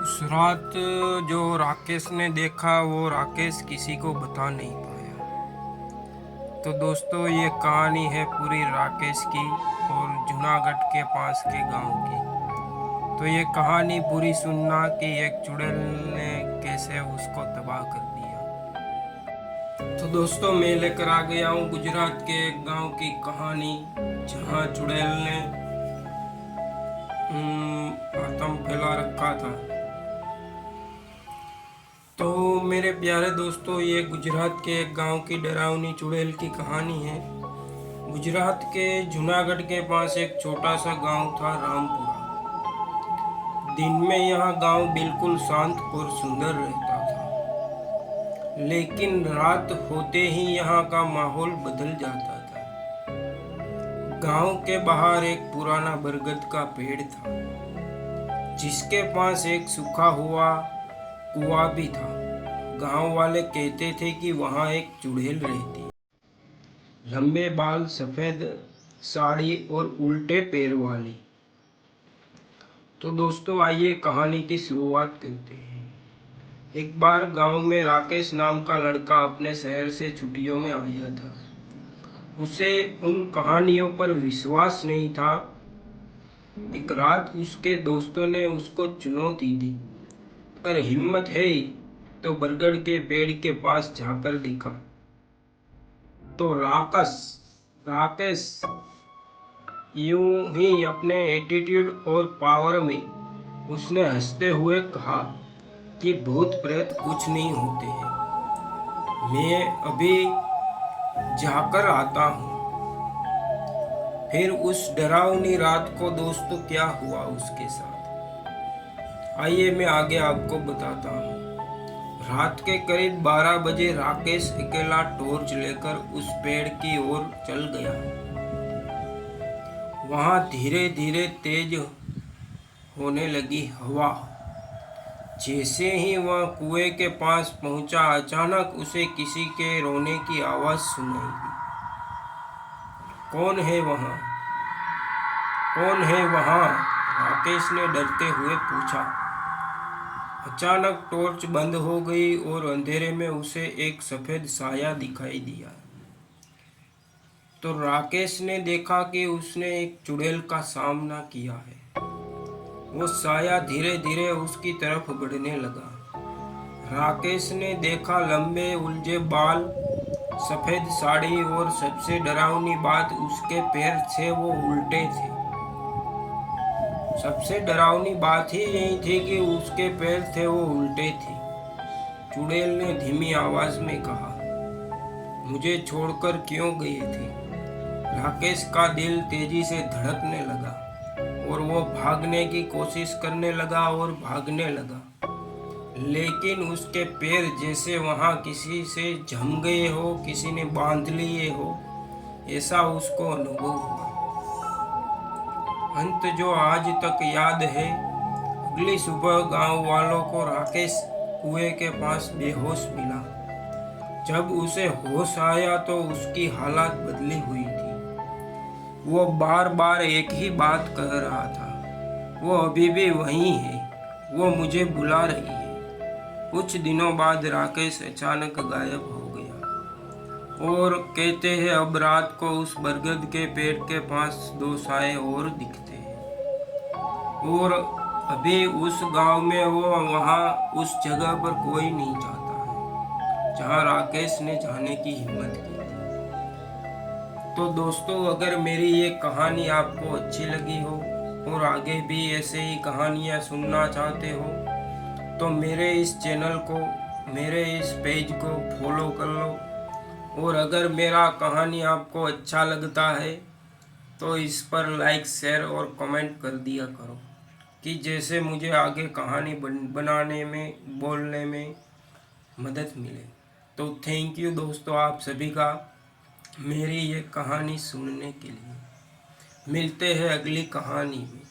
उस रात जो राकेश ने देखा वो राकेश किसी को बता नहीं पाया। तो दोस्तों ये कहानी है पूरी राकेश की और जूनागढ़ के पास के गांव की। तो ये कहानी पूरी सुनना कि एक चुड़ैल ने कैसे उसको तबाह कर दिया। तो दोस्तों मैं लेकर आ गया हूँ गुजरात के एक गांव की कहानी जहाँ चुड़ैल ने आतंक फैला रखा था। तो मेरे प्यारे दोस्तों ये गुजरात के एक गांव की डरावनी चुड़ैल की कहानी है। गुजरात के जूनागढ़ के पास एक छोटा सा गांव था रामपुरा। दिन में यह गांव बिल्कुल शांत और सुंदर रहता था, लेकिन रात होते ही यहाँ का माहौल बदल जाता था। गांव के बाहर एक पुराना बरगद का पेड़ था जिसके पास एक सूखा हुआ कुआं भी था। गांव वाले कहते थे कि वहां एक चुड़ैल रहती, लंबे बाल, सफेद साड़ी और उल्टे पैर वाली। तो दोस्तों आइए कहानी की शुरुआत करते हैं। एक बार गांव में राकेश नाम का लड़का अपने शहर से छुट्टियों में आया था। उसे उन कहानियों पर विश्वास नहीं था। एक रात उसके दोस्तों ने उसको चुनौती दी, पर हिम्मत है तो बरगद के पेड़ के पास जाकर देखा। तो राकेश यूं ही अपने एटीट्यूड और पावर में उसने हंसते हुए कहा कि भूत प्रेत कुछ नहीं होते हैं, मैं अभी जाकर आता हूँ। फिर उस डरावनी रात को दोस्तों क्या हुआ उसके साथ, आइए मैं आगे आपको बताता हूँ। रात के करीब 12 बजे राकेश अकेला टॉर्च लेकर उस पेड़ की ओर चल गया। वहां धीरे धीरे तेज होने लगी हवा। जैसे ही वह कुएं के पास पहुंचा, अचानक उसे किसी के रोने की आवाज सुनाई दी। कौन है वहां? कौन है वहां? राकेश ने डरते हुए पूछा। अचानक टॉर्च बंद हो गई और अंधेरे में उसे एक सफेद साया दिखाई दिया। तो राकेश ने देखा कि उसने एक चुड़ैल का सामना किया है। वो साया धीरे धीरे उसकी तरफ बढ़ने लगा। राकेश ने देखा लंबे उलझे बाल, सफेद साड़ी और सबसे डरावनी बात उसके पैर थे वो उल्टे थे। सबसे डरावनी बात ही यही थी कि उसके पैर थे वो उल्टे थे। चुड़ैल ने धीमी आवाज में कहा, मुझे छोड़कर क्यों गए थे? राकेश का दिल तेजी से धड़कने लगा और वो भागने की कोशिश करने लगा और भागने लगा, लेकिन उसके पैर जैसे वहां किसी से जम गए हो, किसी ने बांध लिए हो, ऐसा उसको अनुभव हुआ। अंत जो आज तक याद है, अगली सुबह गांव वालों को राकेश कुएं के पास बेहोश मिला। जब उसे होश आया तो उसकी हालत बदली हुई थी। वो बार बार एक ही बात कह रहा था, वो अभी भी वहीं है, वो मुझे बुला रही है। कुछ दिनों बाद राकेश अचानक गायब हो गया और कहते हैं अब रात को उस बरगद के पेड़ के पास 2 साए और दिखते हैं, और अभी उस गांव में वो वहां उस जगह पर कोई नहीं जाता है जहां राकेश ने जाने की हिम्मत की थी। तो दोस्तों अगर मेरी ये कहानी आपको अच्छी लगी हो और आगे भी ऐसे ही कहानियाँ सुनना चाहते हो तो मेरे इस चैनल को, मेरे इस पेज को फॉलो कर लो। और अगर मेरा कहानी आपको अच्छा लगता है तो इस पर लाइक, शेयर और कमेंट कर दिया करो कि जैसे मुझे आगे कहानी बनाने में, बोलने में मदद मिले। तो थैंक यू दोस्तों आप सभी का मेरी ये कहानी सुनने के लिए। मिलते हैं अगली कहानी में।